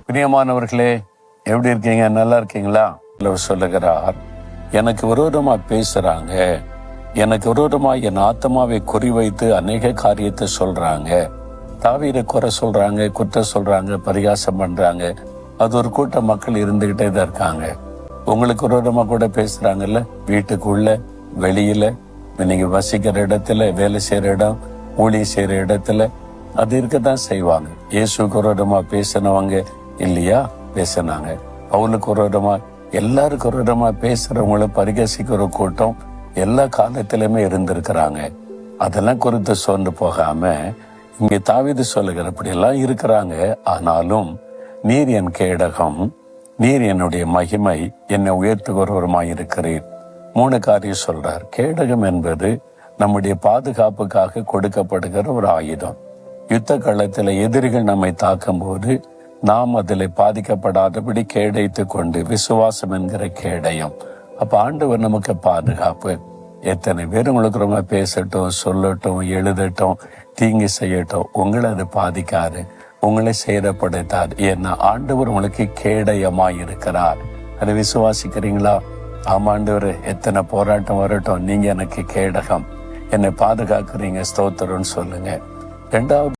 பிரியமானவர்களே, எப்படி இருக்கீங்க? நல்லா இருக்கீங்களா? சொல்லுகிறார், எனக்கு விரோதமா பேசுறாங்க, எனக்கு விரோதமா என் ஆத்மாவை குறிவைத்து அநேக காரியத்தை சொல்றாங்க, தாவீதை குறை சொல்றாங்க, குற்றம் சொல்றாங்க, பரிகாசம் பண்றாங்க. அது ஒரு கூட்ட மக்கள் இருந்துகிட்டே தான் இருக்காங்க. உங்களுக்கு விரோதமா கூட பேசுறாங்கல்ல, வீட்டுக்குள்ள, வெளியில, நீங்க வசிக்கிற இடத்துல, வேலை செய்யற இடம், ஊழிய செய்யற இடத்துல, அது இருக்கத்தான் செய்வாங்க. இயேசுக்கு விரோதமா பேசினவங்க இல்லையா? பேசினாங்க. பவுலுக்கு விரோதமா, எல்லாருக்கும் விரோதமா பேசுறவங்களும் பரிகசிக்கிற கூட்டம் எல்லா காலத்திலுமே இருந்திருக்கிறாங்க. அதெல்லாம் குறித்து சோர்ந்து போகாம இங்க தாவீது சொல்லுகிற அப்படி எல்லாம் இருக்கிறாங்க. ஆனாலும் நீர் என் கேடகம், நீர் என்னுடைய மகிமை, என்னை உயர்த்துகிறவருமாய் இருக்கிறீர். 3 காரியம் சொல்றார். கேடகம் என்பது நம்முடைய பாதுகாப்புக்காக கொடுக்கப்படுகிற ஒரு ஆயுதம். யுத்த களத்தில் எதிரிகள் நம்மை தாக்கும் போது நாம் அதில் பாதிக்கப்படாதபடி கேடைத்து கொண்டு, விசுவாசம் என்கிற கேடயம். அப்ப ஆண்டவர் நமக்கு பாதுகாப்பு. எத்தனை பேர் உங்களுக்கு ரொம்ப பேசட்டும், சொல்லட்டும், எழுதட்டும், தீங்கு செய்யட்டும், உங்களை அது பாதிக்காது, உங்களை சேதப்படுத்தாது. ஏன்னா ஆண்டவர் உங்களுக்கு கேடயமாய் இருக்கிறார். அதை விசுவாசிக்கிறீங்களா? ஆமாண்டவர், எத்தனை போராட்டம் வரட்டும், நீங்க எனக்கு கேடகம், என்னை பாதுகாக்கிறீங்க, ஸ்தோத்திரம்னு சொல்லுங்க. 2வது